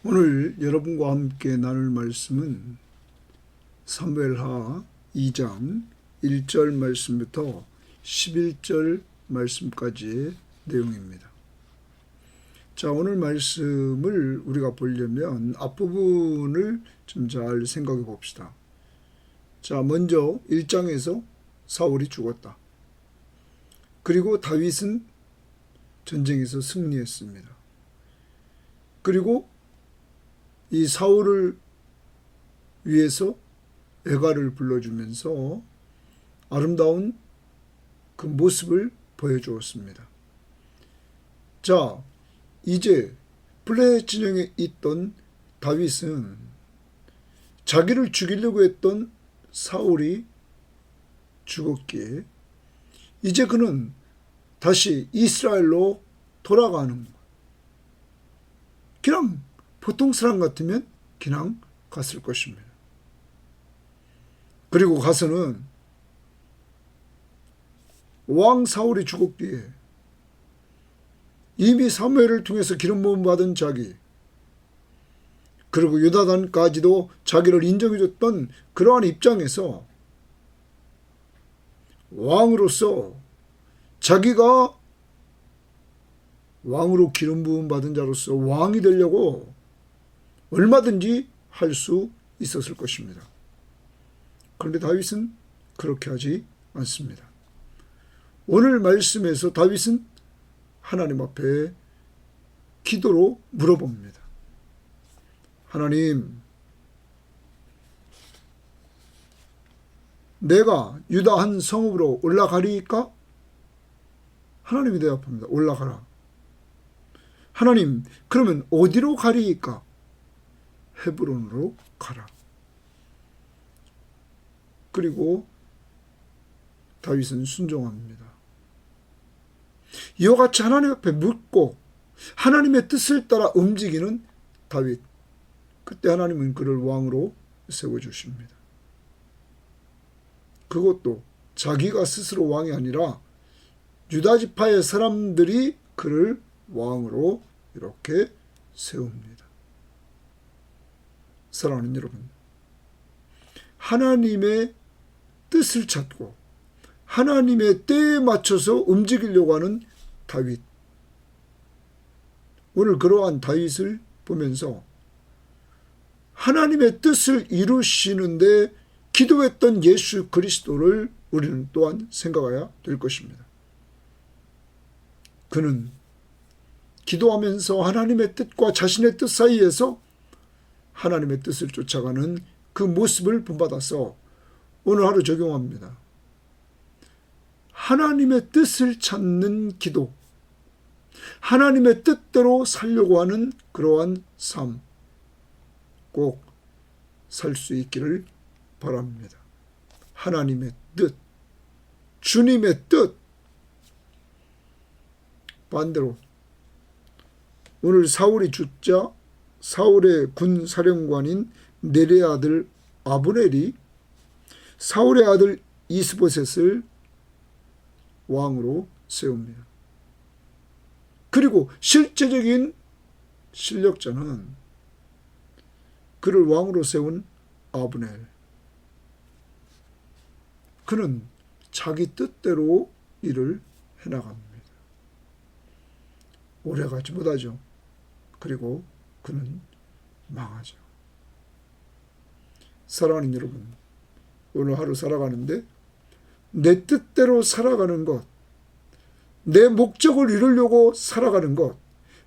오늘 여러분과 함께 나눌 말씀은 사무엘하 2장 1절 말씀부터 11절 말씀까지의 내용입니다. 자, 오늘 말씀을 우리가 보려면 앞부분을 좀 잘 생각해 봅시다. 자, 먼저 1장에서 사울이 죽었다. 그리고 다윗은 전쟁에서 승리했습니다. 그리고 이 사울을 위해서 애가를 불러주면서 아름다운 그 모습을 보여주었습니다. 자, 이제 블레 진영에 있던 다윗은 자기를 죽이려고 했던 사울이 죽었기에 이제 그는 다시 이스라엘로 돌아가는 거예요. 그냥 보통 사람 같으면 그냥 갔을 것입니다. 그리고 가서는 왕 사울이 죽었기에 이미 사무엘을 통해서 기름 부음 받은 자기, 그리고 요나단까지도 자기를 인정해줬던 그러한 입장에서 왕으로서 자기가 왕으로 기름 부음 받은 자로서 왕이 되려고 얼마든지 할 수 있었을 것입니다. 그런데 다윗은 그렇게 하지 않습니다. 오늘 말씀에서 다윗은 하나님 앞에 기도로 물어봅니다. 하나님, 내가 유다 한 성읍으로 올라가리이까? 하나님이 대답합니다. 올라가라. 하나님, 그러면 어디로 가리이까? 헤브론으로 가라. 그리고 다윗은 순종합니다. 이와 같이 하나님 앞에 묻고 하나님의 뜻을 따라 움직이는 다윗. 그때 하나님은 그를 왕으로 세워주십니다. 그것도 자기가 스스로 왕이 아니라 유다 지파의 사람들이 그를 왕으로 이렇게 세웁니다. 사랑하는 여러분, 하나님의 뜻을 찾고 하나님의 때에 맞춰서 움직이려고 하는 다윗. 오늘 그러한 다윗을 보면서 하나님의 뜻을 이루시는데 기도했던 예수 그리스도를 우리는 또한 생각해야 될 것입니다. 그는 기도하면서 하나님의 뜻과 자신의 뜻 사이에서 하나님의 뜻을 쫓아가는 그 모습을 본받아서 오늘 하루 적용합니다. 하나님의 뜻을 찾는 기도, 하나님의 뜻대로 살려고 하는 그러한 삶, 꼭 살 수 있기를 바랍니다. 하나님의 뜻, 주님의 뜻. 반대로 오늘 사울이 죽자 사울의 군 사령관인 넬의 아들 아브넬이 사울의 아들 이스보셋을 왕으로 세웁니다. 그리고 실제적인 실력자는 그를 왕으로 세운 아브넬. 그는 자기 뜻대로 일을 해나갑니다. 오래가지 못하죠. 그리고 그는 망하죠. 사랑하는 여러분, 오늘 하루 살아가는데 내 뜻대로 살아가는 것, 내 목적을 이루려고 살아가는 것,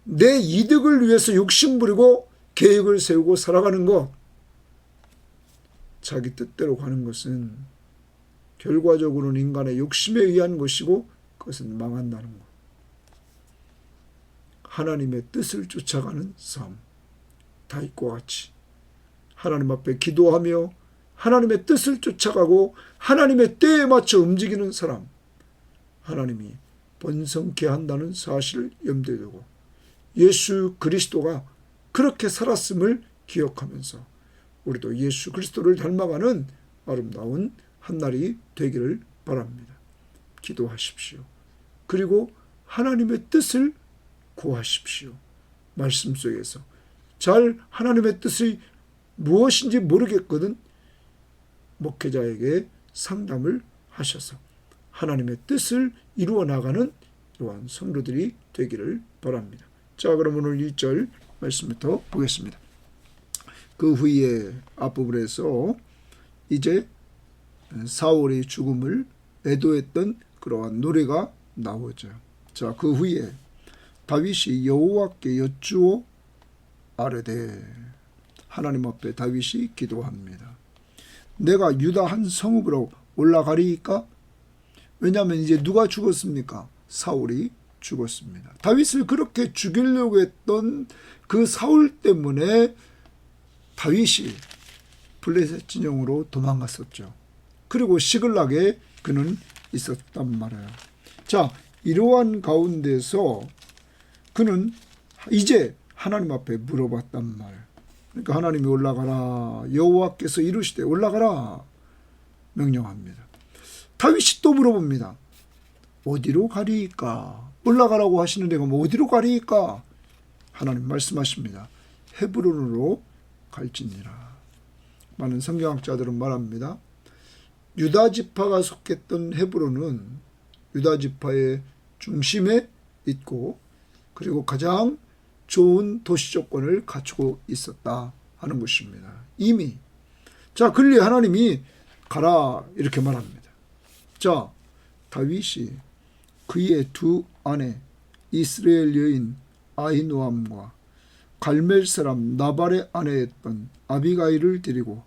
내 이득을 위해서 욕심부리고 계획을 세우고 살아가는 것, 자기 뜻대로 가는 것은 결과적으로는 인간의 욕심에 의한 것이고 그것은 망한다는 것. 하나님의 뜻을 쫓아가는 삶, 다윗과 같이 하나님 앞에 기도하며 하나님의 뜻을 쫓아가고 하나님의 때에 맞춰 움직이는 사람, 하나님이 번성케 한다는 사실을 염두에 두고 예수 그리스도가 그렇게 살았음을 기억하면서 우리도 예수 그리스도를 닮아가는 아름다운 한날이 되기를 바랍니다. 기도하십시오. 그리고 하나님의 뜻을 구하십시오. 말씀 속에서 잘 하나님의 뜻이 무엇인지 모르겠거든 목회자에게 상담을 하셔서 하나님의 뜻을 이루어 나가는 이러한 성도들이 되기를 바랍니다. 자, 그럼 오늘 1절 말씀부터 보겠습니다. 그 후에 앞부분에서 이제 사울의 죽음을 애도했던 그러한 노래가 나오죠. 자, 그 후에 다윗이 여호와께 여쭈어 아뢰되, 하나님 앞에 다윗이 기도합니다. 내가 유다 한 성읍으로 올라가리이까? 왜냐하면 이제 누가 죽었습니까? 사울이 죽었습니다. 다윗을 그렇게 죽이려고 했던 그 사울 때문에 다윗이 블레셋 진영으로 도망갔었죠. 그리고 시글락에 그는 있었단 말이에요. 자, 이러한 가운데서 그는 이제 하나님 앞에 물어봤단 말이에요. 그러니까 하나님이 올라가라, 여호와께서 이르시되 올라가라 명령합니다. 다윗이 또 물어봅니다. 어디로 가리이까? 올라가라고 하시는데 그럼 어디로 가리이까? 하나님 말씀하십니다. 헤브론으로 갈지니라. 많은 성경학자들은 말합니다. 유다 지파가 속했던 헤브론은 유다 지파의 중심에 있고 그리고 가장 좋은 도시 조건을 갖추고 있었다 하는 것입니다. 이미. 자, 근래 하나님이 가라 이렇게 말합니다. 자, 다윗이 그의 두 아내 이스라엘 여인 아히노암과 갈멜 사람 나발의 아내였던 아비가일을 데리고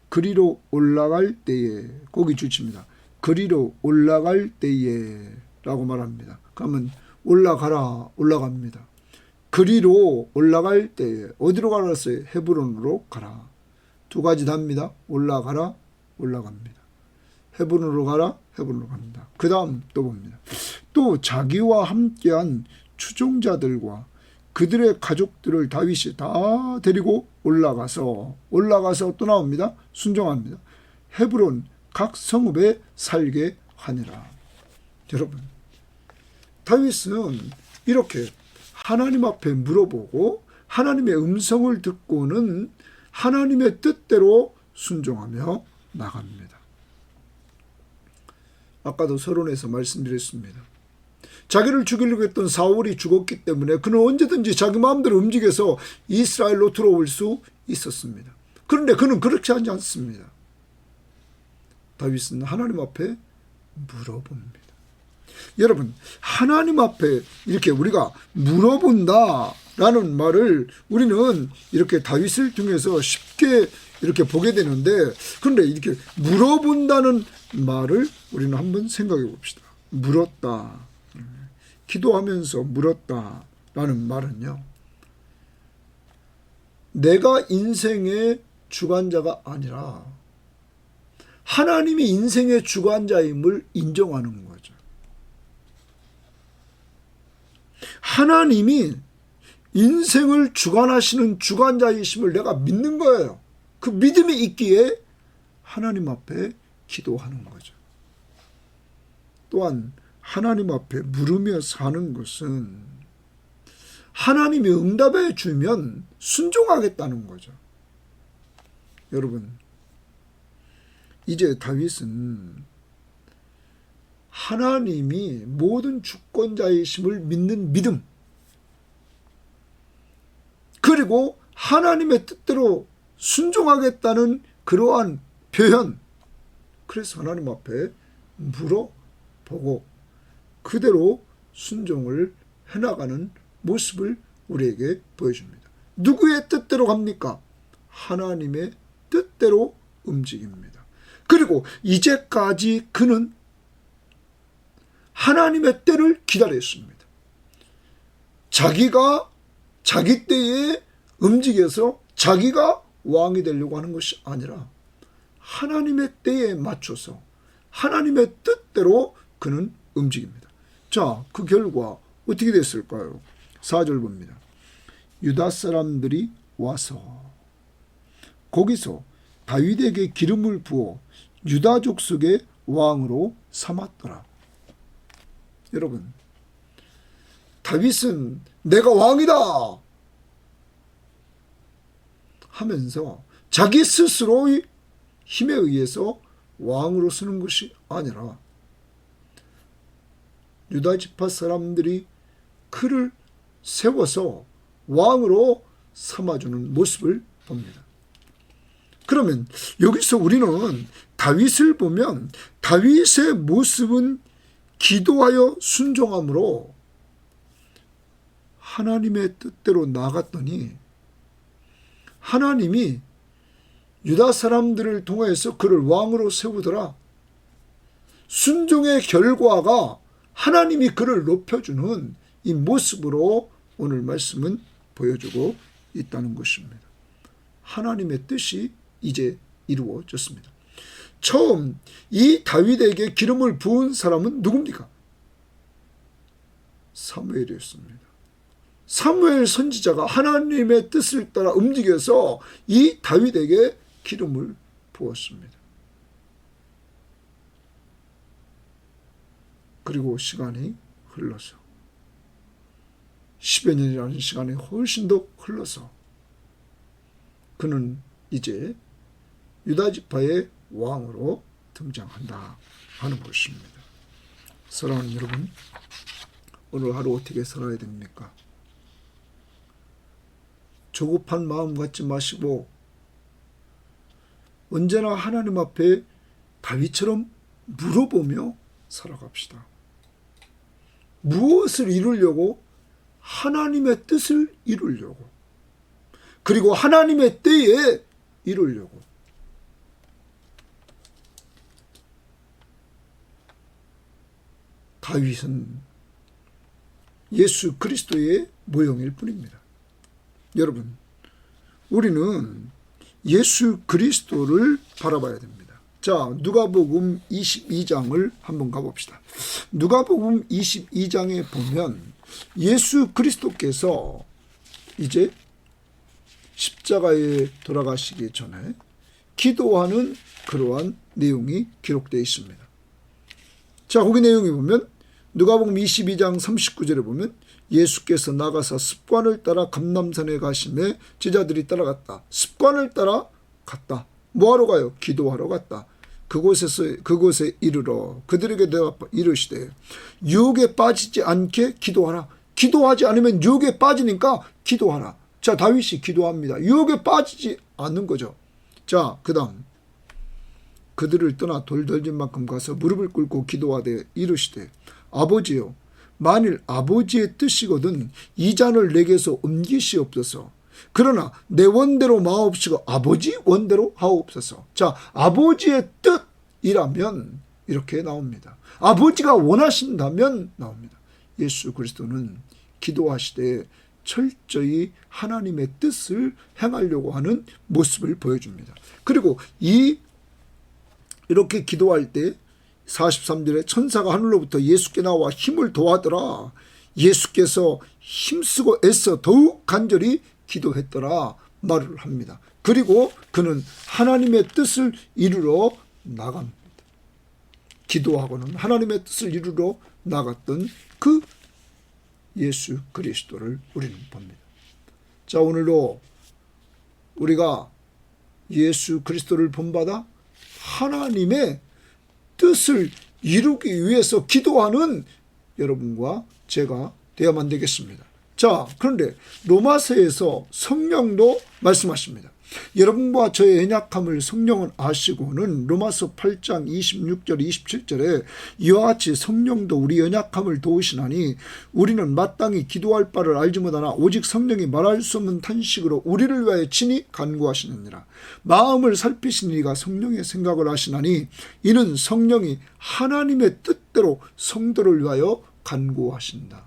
그리로 올라갈 때에, 거기 주칩니다. 그리로 올라갈 때에 라고 말합니다. 그러면 올라가라, 올라갑니다. 그리로 올라갈 때에, 어디로 가라 했어요? 헤브론으로 가라. 두 가지 답니다. 올라가라, 올라갑니다. 헤브론으로 가라, 헤브론으로 갑니다. 그 다음 또 봅니다. 또 자기와 함께한 추종자들과 그들의 가족들을 다윗이 다 데리고 올라가서 또 나옵니다. 순종합니다. 헤브론 각 성읍에 살게 하니라. 여러분, 다윗은 이렇게 하나님 앞에 물어보고 하나님의 음성을 듣고는 하나님의 뜻대로 순종하며 나갑니다. 아까도 서론에서 말씀드렸습니다. 자기를 죽이려고 했던 사울이 죽었기 때문에 그는 언제든지 자기 마음대로 움직여서 이스라엘로 들어올 수 있었습니다. 그런데 그는 그렇게 하지 않습니다. 다윗은 하나님 앞에 물어봅니다. 여러분, 하나님 앞에 이렇게 우리가 물어본다라는 말을 우리는 이렇게 다윗을 통해서 쉽게 이렇게 보게 되는데, 그런데 이렇게 물어본다는 말을 우리는 한번 생각해 봅시다. 물었다. 기도하면서 물었다라는 말은요, 내가 인생의 주관자가 아니라 하나님이 인생의 주관자임을 인정하는 거죠. 하나님이 인생을 주관하시는 주관자이심을 내가 믿는 거예요. 그 믿음이 있기에 하나님 앞에 기도하는 거죠. 또한 하나님 앞에 물으며 사는 것은 하나님이 응답해 주면 순종하겠다는 거죠. 여러분, 이제 다윗은 하나님이 모든 주권자이심을 믿는 믿음, 그리고 하나님의 뜻대로 순종하겠다는 그러한 표현, 그래서 하나님 앞에 물어보고 그대로 순종을 해나가는 모습을 우리에게 보여줍니다. 누구의 뜻대로 갑니까? 하나님의 뜻대로 움직입니다. 그리고 이제까지 그는 하나님의 때를 기다렸습니다. 자기가 자기 때에 움직여서 자기가 왕이 되려고 하는 것이 아니라 하나님의 때에 맞춰서 하나님의 뜻대로 그는 움직입니다. 자, 그 결과 어떻게 됐을까요? 4절 봅니다. 유다 사람들이 와서 거기서 다윗에게 기름을 부어 유다 족속의 왕으로 삼았더라. 여러분, 다윗은 내가 왕이다, 하면서 자기 스스로의 힘에 의해서 왕으로 서는 것이 아니라 유다 지파 사람들이 그를 세워서 왕으로 삼아주는 모습을 봅니다. 그러면 여기서 우리는 다윗을 보면 다윗의 모습은 기도하여 순종함으로 하나님의 뜻대로 나갔더니 하나님이 유다 사람들을 통해서 그를 왕으로 세우더라. 순종의 결과가 하나님이 그를 높여주는 이 모습으로 오늘 말씀은 보여주고 있다는 것입니다. 하나님의 뜻이 이제 이루어졌습니다. 처음 이 다윗에게 기름을 부은 사람은 누굽니까? 사무엘이었습니다. 사무엘 선지자가 하나님의 뜻을 따라 움직여서 이 다윗에게 기름을 부었습니다. 그리고 시간이 흘러서 10여 년이라는 시간이 훨씬 더 흘러서 그는 이제 유다 지파의 왕으로 등장한다 하는 것입니다. 사랑하는 여러분, 오늘 하루 어떻게 살아야 됩니까? 조급한 마음 갖지 마시고 언제나 하나님 앞에 다윗처럼 물어보며 살아갑시다. 무엇을 이루려고? 하나님의 뜻을 이루려고. 그리고 하나님의 때에 이루려고. 다윗은 예수 그리스도의 모형일 뿐입니다. 여러분, 우리는 예수 그리스도를 바라봐야 됩니다. 자, 누가복음 22장을 한번 가봅시다. 누가복음 22장에 보면 예수 그리스도께서 이제 십자가에 돌아가시기 전에 기도하는 그러한 내용이 기록되어 있습니다. 자, 거기 내용이 보면 누가복음 22장 39절에 보면 예수께서 나가사 습관을 따라 감람산에 가심에 제자들이 따라갔다. 습관을 따라 갔다. 뭐하러 가요? 기도하러 갔다. 그곳에 이르러 그들에게 대답 이르시되 유혹에 빠지지 않게 기도하라. 기도하지 않으면 유혹에 빠지니까 기도하라. 자, 다윗이 기도합니다. 유혹에 빠지지 않는 거죠. 자, 그 다음 그들을 떠나 돌 던진 만큼 가서 무릎을 꿇고 기도하되 이르시되 아버지여, 만일 아버지의 뜻이거든 이 잔을 내게서 옮기시옵소서. 그러나 내 원대로 마옵시고 아버지 원대로 하옵소서. 자, 아버지의 뜻이라면 이렇게 나옵니다. 아버지가 원하신다면 나옵니다. 예수 그리스도는 기도하시되 철저히 하나님의 뜻을 행하려고 하는 모습을 보여줍니다. 그리고 이렇게 기도할 때 43절에 천사가 하늘로부터 예수께 나와 힘을 도하더라. 예수께서 힘쓰고 애써 더욱 간절히 기도했더라 말을 합니다. 그리고 그는 하나님의 뜻을 이루러 나갑니다. 기도하고는 하나님의 뜻을 이루러 나갔던 그 예수 그리스도를 우리는 봅니다. 자, 오늘도 우리가 예수 그리스도를 본받아 하나님의 뜻을 이루기 위해서 기도하는 여러분과 제가 되어야만 되겠습니다. 자, 그런데 로마서에서 성령도 말씀하십니다. 여러분과 저의 연약함을 성령은 아시고는 로마서 8장 26절 27절에 이와 같이 성령도 우리 연약함을 도우시나니 우리는 마땅히 기도할 바를 알지 못하나 오직 성령이 말할 수 없는 탄식으로 우리를 위하여 친히 간구하시느니라. 마음을 살피신 이가 성령의 생각을 하시나니 이는 성령이 하나님의 뜻대로 성도를 위하여 간구하신다.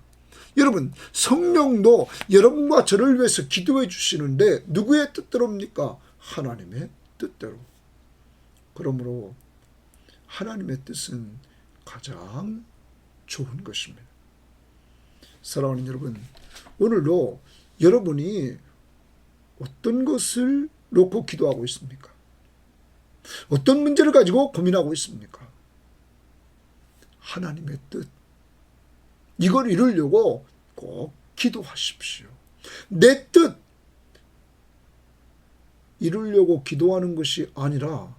여러분, 성령도 여러분과 저를 위해서 기도해 주시는데 누구의 뜻대로입니까? 하나님의 뜻대로. 그러므로 하나님의 뜻은 가장 좋은 것입니다. 사랑하는 여러분, 오늘도 여러분이 어떤 것을 놓고 기도하고 있습니까? 어떤 문제를 가지고 고민하고 있습니까? 하나님의 뜻, 이걸 이루려고 꼭 기도하십시오. 내 뜻, 이루려고 기도하는 것이 아니라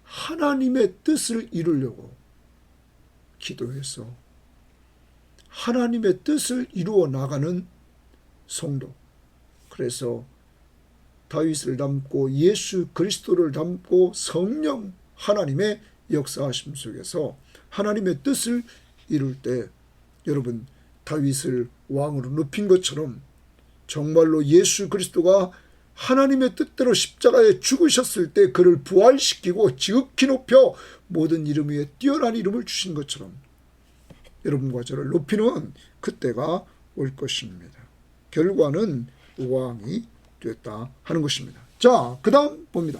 하나님의 뜻을 이루려고 기도해서 하나님의 뜻을 이루어 나가는 성도. 그래서 다윗을 닮고 예수 그리스도를 닮고 성령 하나님의 역사하심 속에서 하나님의 뜻을 이룰 때 여러분 다윗을 왕으로 높인 것처럼 정말로 예수 그리스도가 하나님의 뜻대로 십자가에 죽으셨을 때 그를 부활시키고 지극히 높여 모든 이름 위에 뛰어난 이름을 주신 것처럼 여러분과 저를 높이는 그때가 올 것입니다. 결과는 왕이 됐다 하는 것입니다. 자, 그 다음 봅니다.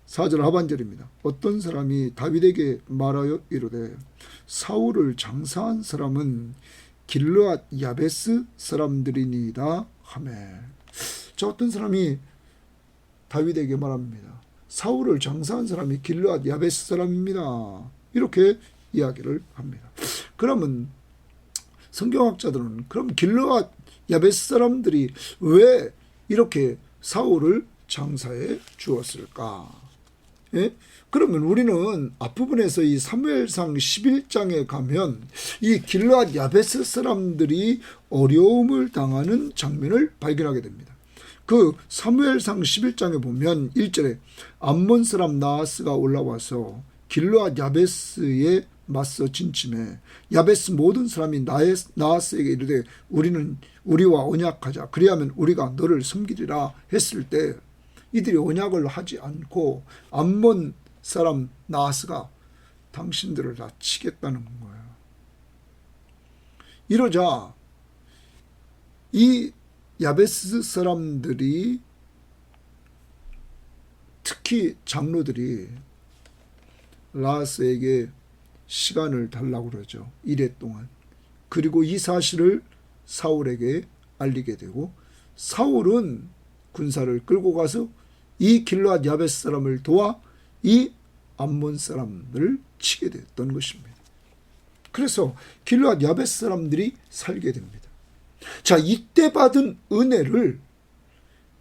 4절 하반절입니다. 어떤 사람이 다윗에게 말하여 이르되 사울을 장사한 사람은 길르앗 야베스 사람들이니이다 하매. 자, 어떤 사람이 다윗에게 말합니다. 사울을 장사한 사람이 길르앗 야베스 사람입니다. 이렇게 이야기를 합니다. 그러면 성경학자들은 그럼 길르앗 야베스 사람들이 왜 이렇게 사울을 장사해 주었을까? 예? 그러면 우리는 앞부분에서 이 사무엘상 11장에 가면 이 길르앗 야베스 사람들이 어려움을 당하는 장면을 발견하게 됩니다. 그 사무엘상 11장에 보면 1절에 암몬 사람 나하스가 올라와서 길르앗 야베스에 맞서 진침해 야베스 모든 사람이 나하스에게 이르되 우리는 우리와 언약하자 그리하면 우리가 너를 섬기리라 했을 때 이들이 언약을 하지 않고 암몬 사람 나하스가 당신들을 다 치겠다는 거예요. 이러자 이 야베스 사람들이 특히 장로들이 나하스에게 시간을 달라고 그러죠. 1회 동안. 그리고 이 사실을 사울에게 알리게 되고 사울은 군사를 끌고 가서 이 길르앗 야베스 사람을 도와 이 암몬 사람들을 치게 됐던 것입니다. 그래서 길르앗 야베스 사람들이 살게 됩니다. 자, 이때 받은 은혜를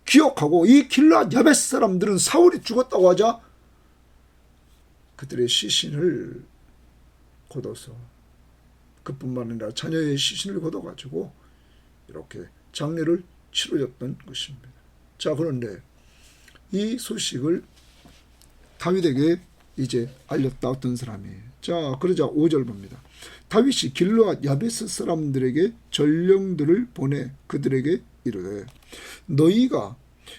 기억하고 이 길르앗 야베스 사람들은 사울이 죽었다고 하자 그들의 시신을 걷어서 그뿐만 아니라 자녀의 시신을 걷어가지고 이렇게 장례를 치러졌던 것입니다. 자, 그런데 이 소식을 다윗에게 이제 알렸다 어떤 사람이. 자, 그러자 5절 봅니다. 다윗이 길르앗 야베스 사람들에게 전령들을 보내 그들에게 이르되 너희가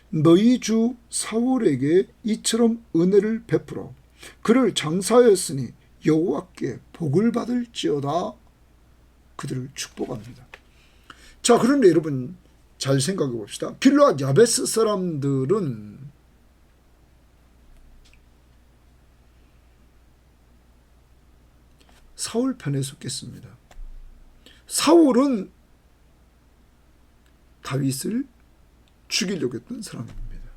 너희 주 사울에게 이처럼 은혜를 베풀어 그를 장사하였으니 여호와께 복을 받을지어다. 그들을 축복합니다. 자, 그런데 여러분 잘 생각해 봅시다. 길르앗 야베스 사람들은 사울 편에 속했습니다. 사울은 다윗을 죽이려고 했던 사람입니다.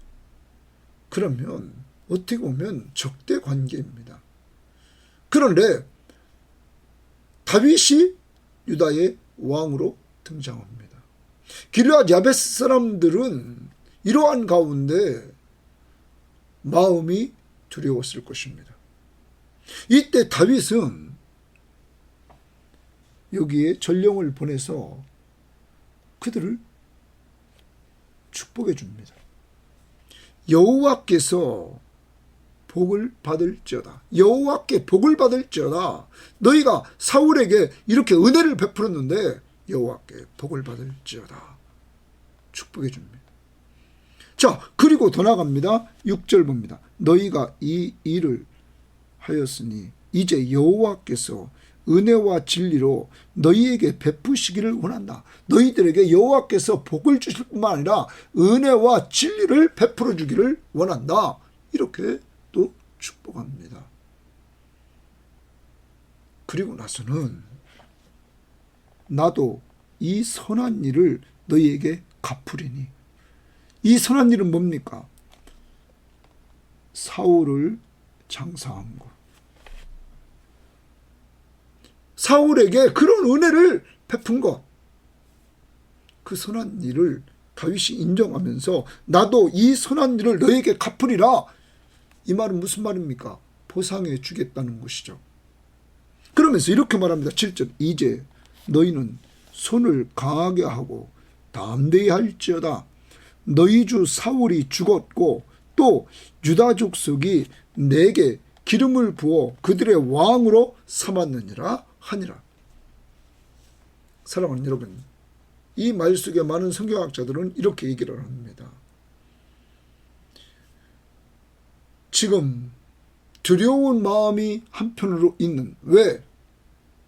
그러면 어떻게 보면 적대 관계입니다. 그런데 다윗이 유다의 왕으로 등장합니다. 길르앗 야베스 사람들은 이러한 가운데 마음이 두려웠을 것입니다. 이때 다윗은 여기에 전령을 보내서 그들을 축복해 줍니다. 여호와께서 복을 받을지어다. 여호와께 복을 받을지어다. 너희가 사울에게 이렇게 은혜를 베풀었는데 여호와께 복을 받을지어다. 축복해 줍니다. 자, 그리고 더 나갑니다. 6절 봅니다. 너희가 이 일을 하였으니 이제 여호와께서 은혜와 진리로 너희에게 베푸시기를 원한다. 너희들에게 여호와께서 복을 주실 뿐만 아니라 은혜와 진리를 베풀어 주기를 원한다. 이렇게 또 축복합니다. 그리고 나서는 나도 이 선한 일을 너희에게 갚으리니. 이 선한 일은 뭡니까? 사울을 장사한 것. 사울에게 그런 은혜를 베푼 것. 그 선한 일을 다윗이 인정하면서 나도 이 선한 일을 너에게 갚으리라. 이 말은 무슨 말입니까? 보상해 주겠다는 것이죠. 그러면서 이렇게 말합니다. 7절 이제 너희는 손을 강하게 하고 담대히 할지어다. 너희 주 사울이 죽었고 또 유다 족속이 내게 기름을 부어 그들의 왕으로 삼았느니라 하니라. 사랑하는 여러분, 이 말 속에 많은 성경학자들은 이렇게 얘기를 합니다. 지금 두려운 마음이 한편으로 있는, 왜?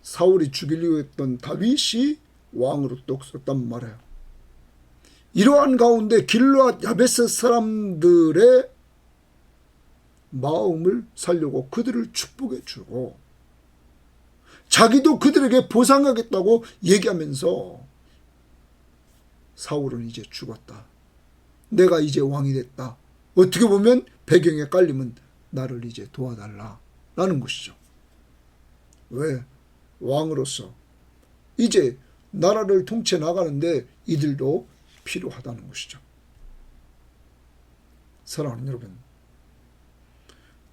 사울이 죽이려고 했던 다윗이 왕으로 떡섰단 말이에요. 이러한 가운데 길르앗 야베스 사람들의 마음을 살려고 그들을 축복해 주고 자기도 그들에게 보상하겠다고 얘기하면서 사울은 이제 죽었다. 내가 이제 왕이 됐다. 어떻게 보면 배경에 깔리면 나를 이제 도와달라라는 것이죠. 왜? 왕으로서 이제 나라를 통치 나가는데 이들도 필요하다는 것이죠. 사랑하는 여러분,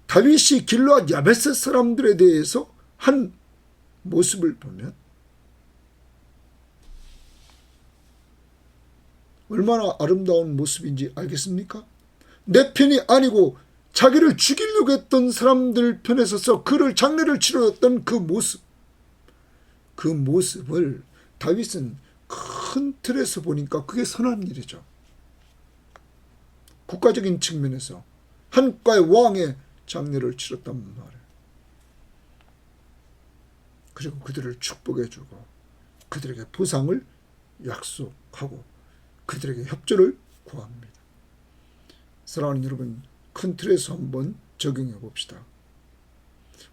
다윗이 길르앗 야베스 사람들에 대해서 한 모습을 보면 얼마나 아름다운 모습인지 알겠습니까? 내 편이 아니고 자기를 죽이려고 했던 사람들 편에 서서 그를 장례를 치러줬던 그 모습을 다윗은 큰 틀에서 보니까 그게 선한 일이죠. 국가적인 측면에서 한 국가의 왕의 장례를 치렀단 말이에요. 그리고 그들을 축복해주고 그들에게 보상을 약속하고 그들에게 협조를 구합니다. 사랑하는 여러분, 큰 틀에서 한번 적용해 봅시다.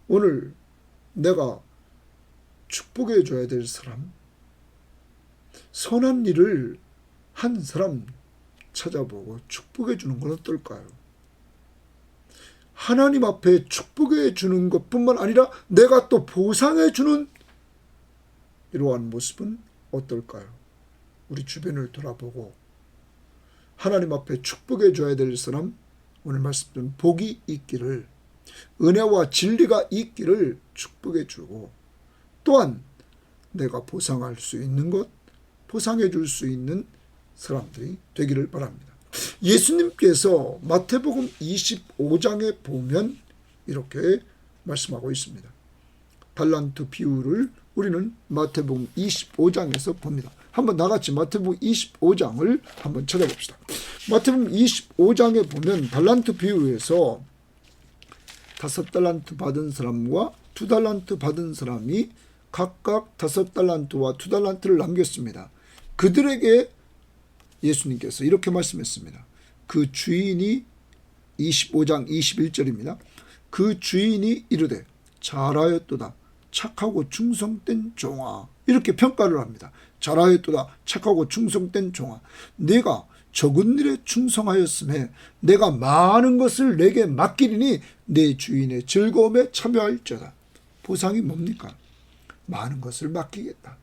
오늘 내가 축복해 줘야 될 사람, 선한 일을 한 사람 찾아보고 축복해 주는 건 어떨까요? 하나님 앞에 축복해 주는 것뿐만 아니라 내가 또 보상해 주는 이러한 모습은 어떨까요? 우리 주변을 돌아보고 하나님 앞에 축복해 줘야 될 사람, 오늘 말씀드린 복이 있기를, 은혜와 진리가 있기를 축복해 주고 또한 내가 보상할 수 있는 것, 보상해 줄 수 있는 사람들이 되기를 바랍니다. 예수님께서 마태복음 25장에 보면 이렇게 말씀하고 있습니다. 달란트 비유를 우리는 마태복음 25장에서 봅니다. 한번 나같이 마태복음 25장을 한번 찾아봅시다. 마태복음 25장에 보면 달란트 비유에서 5달란트 받은 사람과 2달란트 받은 사람이 각각 5달란트와 2달란트를 남겼습니다. 그들에게 예수님께서 이렇게 말씀했습니다. 그 주인이 25장 21절입니다. 그 주인이 이르되 잘하였도다 착하고 충성된 종아, 이렇게 평가를 합니다. 잘하였도다 착하고 충성된 종아, 내가 적은 일에 충성하였음에 내가 많은 것을 내게 맡기리니 내 주인의 즐거움에 참여할지어다. 보상이 뭡니까? 많은 것을 맡기겠다.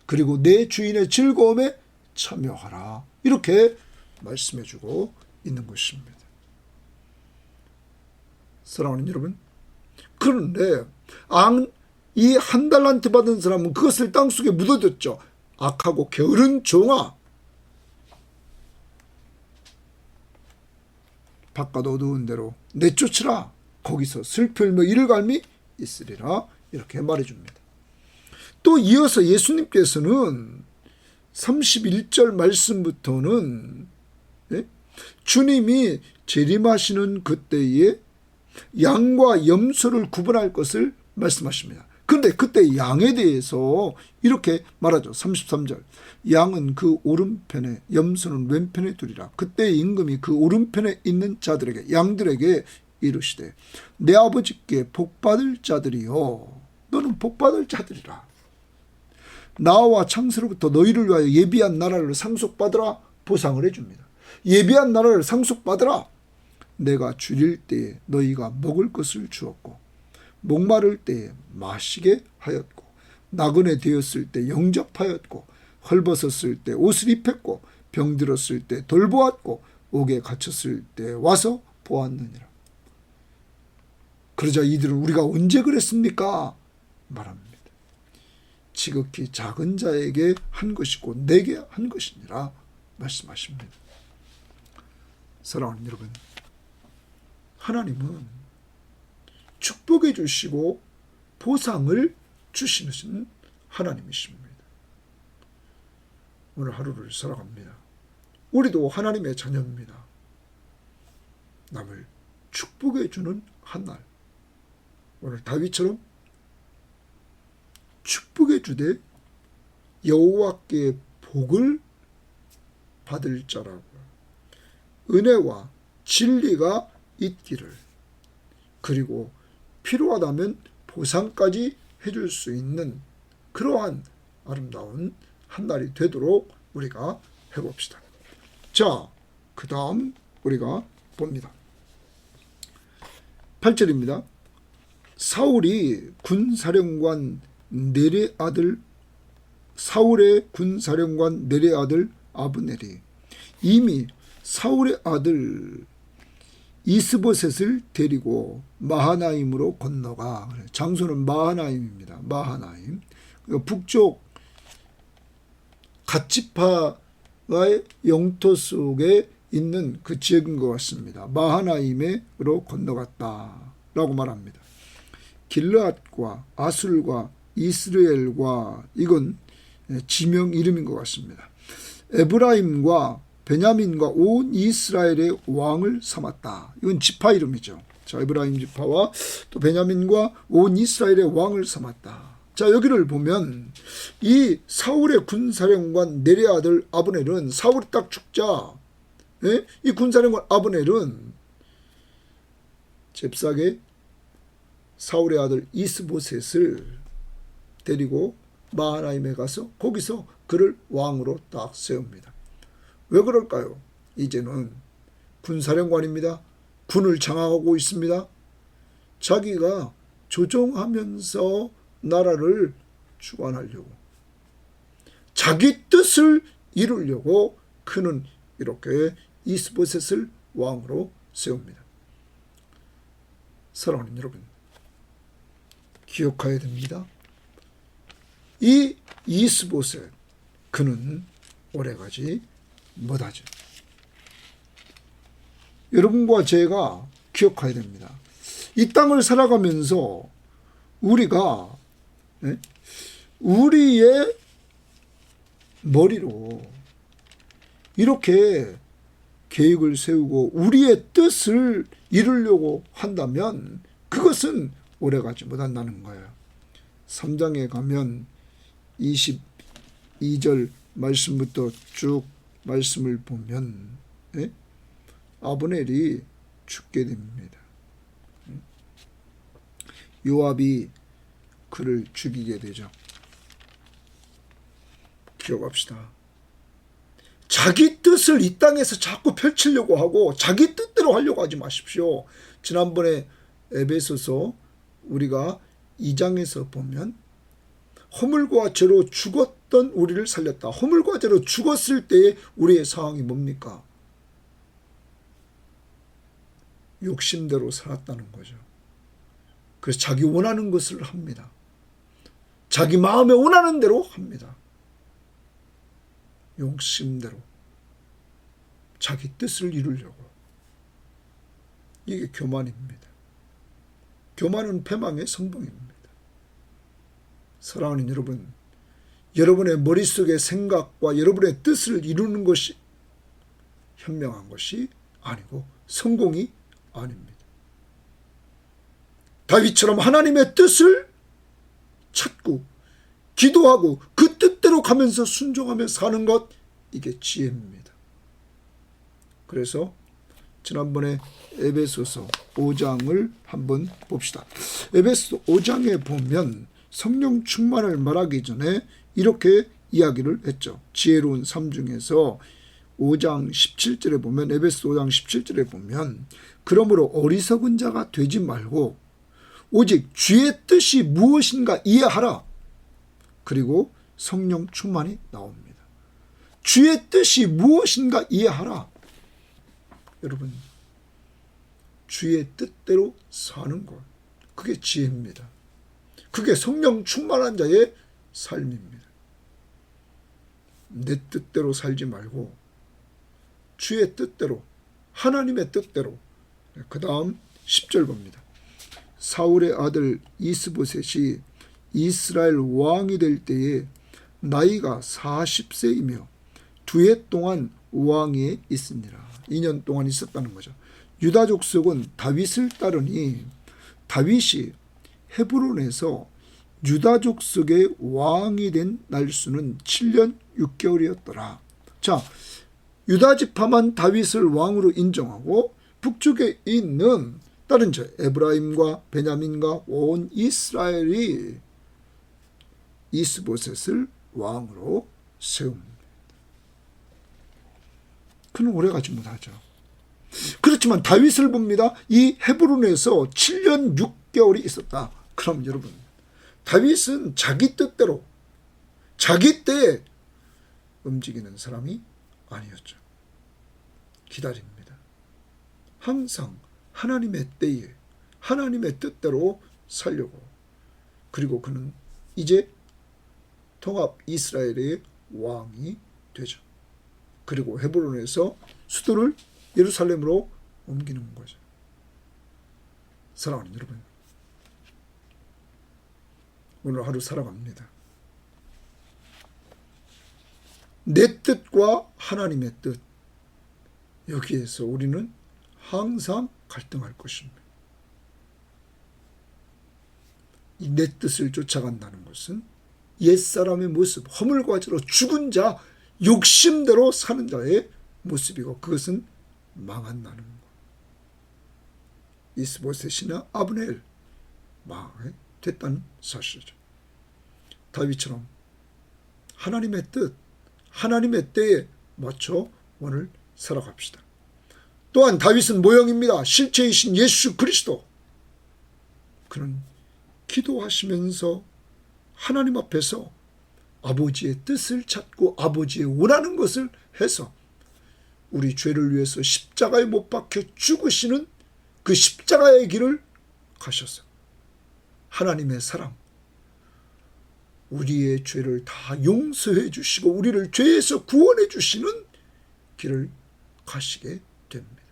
그리고 내 주인의 즐거움에 참여하라. 이렇게 말씀해주고 있는 것입니다. 사랑하는 여러분, 그런데 이 1달란트 받은 사람은 그것을 땅속에 묻어뒀죠. 악하고 게으른 종아, 바깥 어두운 데로 내쫓으라. 거기서 슬피 울며 이를 갈미 있으리라. 이렇게 말해줍니다. 또 이어서 예수님께서는 31절 말씀부터는 주님이 재림하시는 그때에 양과 염소를 구분할 것을 말씀하십니다. 그런데 그때 양에 대해서 이렇게 말하죠. 33절 양은 그 오른편에 염소는 왼편에 두리라. 그때 임금이 그 오른편에 있는 자들에게 양들에게 이르시되 내 아버지께 복받을 자들이요 너는 복받을 자들이라. 나와 창세로부터 너희를 위하여 예비한 나라를 상속받으라. 보상을 해줍니다. 예비한 나라를 상속받으라. 내가 줄일 때에 너희가 먹을 것을 주었고 목마를 때에 마시게 하였고 나그네 되었을 때 영접하였고 헐벗었을 때 옷을 입혔고 병들었을 때 돌보았고 옥에 갇혔을 때 와서 보았느니라. 그러자 이들은 우리가 언제 그랬습니까? 말합니다. 지극히 작은 자에게 한 것이고 내게 한 것이니라 말씀하십니다. 사랑하는 여러분, 하나님은 축복해 주시고 보상을 주시는 하나님이십니다. 오늘 하루를 살아갑니다. 우리도 하나님의 자녀입니다. 남을 축복해 주는 한날, 오늘 다윗처럼 축복해 주되 여호와께 복을 받을 자라고 은혜와 진리가 있기를, 그리고 필요하다면 보상까지 해줄 수 있는 그러한 아름다운 한날이 되도록 우리가 해봅시다. 자, 그 다음 우리가 봅니다. 8절입니다. 사울의 군사령관 넬의 아들 아브넬이 이미 사울의 아들 이스보셋을 데리고 마하나임으로 건너가, 장소는 마하나임입니다. 마하나임, 북쪽 갓지파의 영토 속에 있는 그 지역인 것 같습니다. 마하나임으로 건너갔다라고 말합니다. 길르앗과 아술과 이스라엘과, 이건 지명 이름인 것 같습니다. 에브라임과 베냐민과 온 이스라엘의 왕을 삼았다. 이건 지파 이름이죠. 자, 에브라임 지파와 또 베냐민과 온 이스라엘의 왕을 삼았다. 자, 여기를 보면 이 사울의 군사령관 넬의 아들 아브넬은, 사울이 딱 죽자 이 군사령관 아브넬은 잽싸게 사울의 아들 이스보셋을 데리고 마하나임에 가서 거기서 그를 왕으로 딱 세웁니다. 왜 그럴까요? 이제는 군사령관입니다. 군을 장악하고 있습니다. 자기가 조종하면서 나라를 주관하려고, 자기 뜻을 이루려고 그는 이렇게 이스보셋을 왕으로 세웁니다. 사랑하는 여러분, 기억해야 됩니다. 이 이스보셋, 그는 오래가지 못하죠. 여러분과 제가 기억해야 됩니다. 이 땅을 살아가면서 우리가 우리의 머리로 이렇게 계획을 세우고 우리의 뜻을 이루려고 한다면 그것은 오래가지 못한다는 거예요. 3장에 가면 22절 말씀부터 쭉 말씀을 보면 아브넬이 죽게 됩니다. 요압이 그를 죽이게 되죠. 기억합시다. 자기 뜻을 이 땅에서 자꾸 펼치려고 하고 자기 뜻대로 하려고 하지 마십시오. 지난번에 에베소서 우리가 2장에서 보면 허물과 죄로 죽었던 우리를 살렸다. 허물과 죄로 죽었을 때의 우리의 상황이 뭡니까? 욕심대로 살았다는 거죠. 그래서 자기 원하는 것을 합니다. 자기 마음에 원하는 대로 합니다. 욕심대로 자기 뜻을 이루려고. 이게 교만입니다. 교만은 패망의 성공입니다. 사랑하는 여러분, 여러분의 머릿속의 생각과 여러분의 뜻을 이루는 것이 현명한 것이 아니고 성공이 아닙니다. 다윗처럼 하나님의 뜻을 찾고 기도하고 그 뜻대로 가면서 순종하며 사는 것, 이게 지혜입니다. 그래서 지난번에 에베소서 5장을 한번 봅시다. 에베소 5장에 보면 성령 충만을 말하기 전에 이렇게 이야기를 했죠. 지혜로운 삶 중에서 5장 17절에 보면, 에베소 5장 17절에 보면, 그러므로 어리석은 자가 되지 말고 오직 주의 뜻이 무엇인가 이해하라. 그리고 성령 충만이 나옵니다. 주의 뜻이 무엇인가 이해하라. 여러분, 주의 뜻대로 사는 것, 그게 지혜입니다. 그게 성령 충만한 자의 삶입니다. 내 뜻대로 살지 말고 주의 뜻대로, 하나님의 뜻대로. 그 다음 10절 봅니다. 사울의 아들 이스보셋이 이스라엘 왕이 될 때에 나이가 40세이며 2해 동안 왕위에 있으니라. 2년 동안 있었다는 거죠. 유다 족속은 다윗을 따르니 다윗이 헤브론에서 유다 족속의 왕이 된 날수는 7년 6개월이었더라. 자, 유다 지파만 다윗을 왕으로 인정하고 북쪽에 있는 다른 저 에브라임과 베냐민과 온 이스라엘이 이스보셋을 왕으로 세웁니다. 그는 오래가지 못하죠. 그렇지만 다윗을 봅니다. 이 헤브론에서 7년 6개월이 있었다. 그럼 여러분, 다윗은 자기 뜻대로 자기 때에 움직이는 사람이 아니었죠. 기다립니다. 항상 하나님의 때에 하나님의 뜻대로 살려고. 그리고 그는 이제 통합 이스라엘의 왕이 되죠. 그리고 헤브론에서 수도를 예루살렘으로 옮기는 거죠. 사랑하는 여러분, 오늘 하루 살아갑니다. 내 뜻과 하나님의 뜻, 여기에서 우리는 항상 갈등할 것입니다. 이 내 뜻을 쫓아간다는 것은 옛사람의 모습, 허물과지로 죽은 자, 욕심대로 사는 자의 모습이고, 그것은 망한다는 것. 이스보셋이나 아브넬 망하게 됐다는 사실이죠. 다윗처럼 하나님의 뜻, 하나님의 때에 맞춰 오늘 살아갑시다. 또한 다윗은 모형입니다. 실체이신 예수 그리스도. 그는 기도하시면서 하나님 앞에서 아버지의 뜻을 찾고 아버지의 원하는 것을 해서 우리 죄를 위해서 십자가에 못 박혀 죽으시는 그 십자가의 길을 가셔서 하나님의 사랑, 우리의 죄를 다 용서해 주시고 우리를 죄에서 구원해 주시는 길을 가시게 됩니다.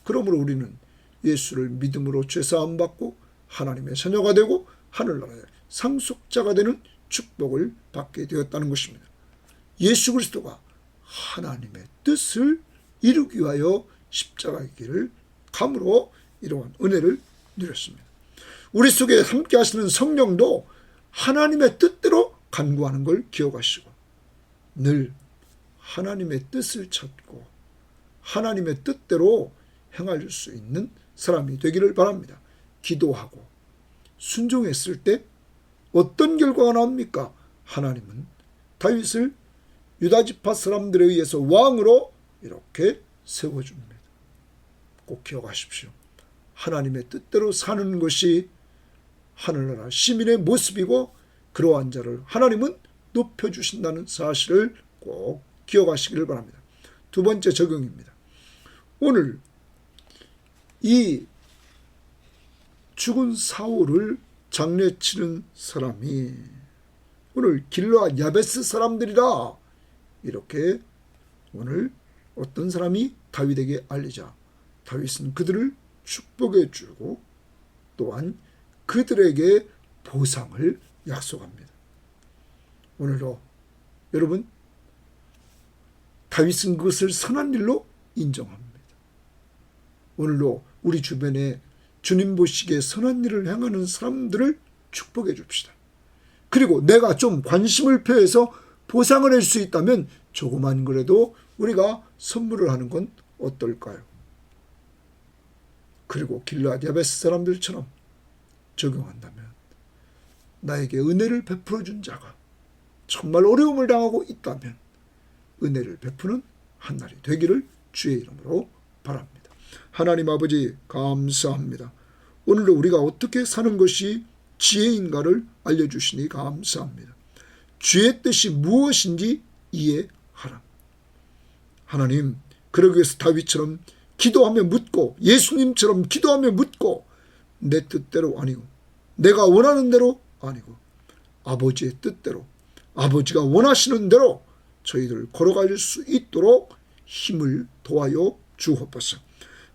그러므로 우리는 예수를 믿음으로 죄사함 받고 하나님의 자녀가 되고 하늘나라의 상속자가 되는 축복을 받게 되었다는 것입니다. 예수 그리스도가 하나님의 뜻을 이루기 위하여 십자가의 길을 감으로 이러한 은혜를 누렸습니다. 우리 속에 함께 하시는 성령도 하나님의 뜻대로 간구하는 걸 기억하시고 늘 하나님의 뜻을 찾고 하나님의 뜻대로 행할 수 있는 사람이 되기를 바랍니다. 기도하고 순종했을 때 어떤 결과가 나옵니까? 하나님은 다윗을 유다지파 사람들에 의해서 왕으로 이렇게 세워줍니다. 꼭 기억하십시오. 하나님의 뜻대로 사는 것이 하늘나라 시민의 모습이고 그러한 자를 하나님은 높여주신다는 사실을 꼭 기억하시기를 바랍니다. 두 번째 적용입니다. 오늘 이 죽은 사울을 장례치는 사람이 오늘 길르앗 야베스 사람들이라 이렇게 오늘 어떤 사람이 다윗에게 알리자 다윗은 그들을 축복해 주고 또한 그들에게 보상을 약속합니다. 오늘도 여러분 다윗은 그것을 선한 일로 인정합니다. 오늘도 우리 주변에 주님 보시기에 선한 일을 행하는 사람들을 축복해 줍시다. 그리고 내가 좀 관심을 표해서 보상을 할 수 있다면 조그만 거라도 우리가 선물을 하는 건 어떨까요? 그리고 길르앗 야베스 사람들처럼 적용한다면 나에게 은혜를 베풀어 준 자가 정말 어려움을 당하고 있다면 은혜를 베푸는 한날이 되기를 주의 이름으로 바랍니다. 하나님 아버지 감사합니다. 오늘도 우리가 어떻게 사는 것이 지혜인가를 알려주시니 감사합니다. 주의 뜻이 무엇인지 이해하라. 하나님, 그러기 위해서 다윗처럼 기도하며 묻고 예수님처럼 기도하며 묻고 내 뜻대로 아니고 내가 원하는 대로 아니고 아버지의 뜻대로 아버지가 원하시는 대로 저희들 걸어갈 수 있도록 힘을 도와요 주옵소서.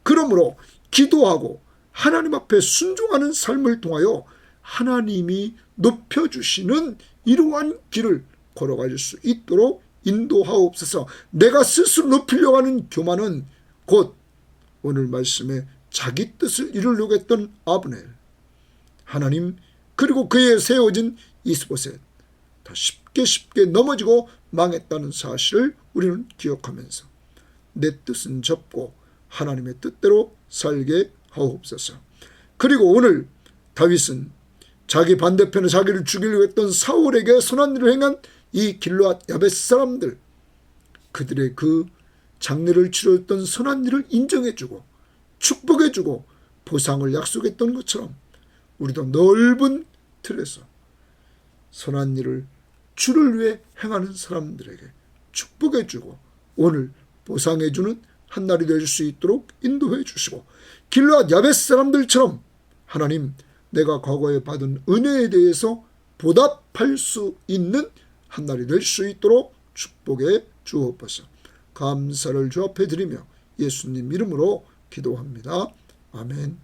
그러므로 기도하고 하나님 앞에 순종하는 삶을 통하여 하나님이 높여주시는 이러한 길을 걸어갈 수 있도록 인도하옵소서. 내가 스스로 높이려고 하는 교만은 곧 오늘 말씀에 자기 뜻을 이루려고 했던 아브넬, 하나님, 그리고 그에 세워진 이스보셋 다 쉽게 넘어지고 망했다는 사실을 우리는 기억하면서 내 뜻은 접고 하나님의 뜻대로 살게 하옵소서. 그리고 오늘 다윗은 자기 반대편에 자기를 죽이려고 했던 사울에게 선한 일을 행한 이 길르앗 야베스 사람들, 그들의 그 장례를 치렀던 선한 일을 인정해주고 축복해주고 보상을 약속했던 것처럼 우리도 넓은 틀에서 선한 일을 주를 위해 행하는 사람들에게 축복해주고 오늘 보상해주는 한 날이 될 수 있도록 인도해 주시고, 길르앗 야베스 사람들처럼 하나님, 내가 과거에 받은 은혜에 대해서 보답할 수 있는 한 날이 될 수 있도록 축복해 주옵소서. 감사를 주 앞에 드리며 예수님 이름으로 기도합니다. 아멘.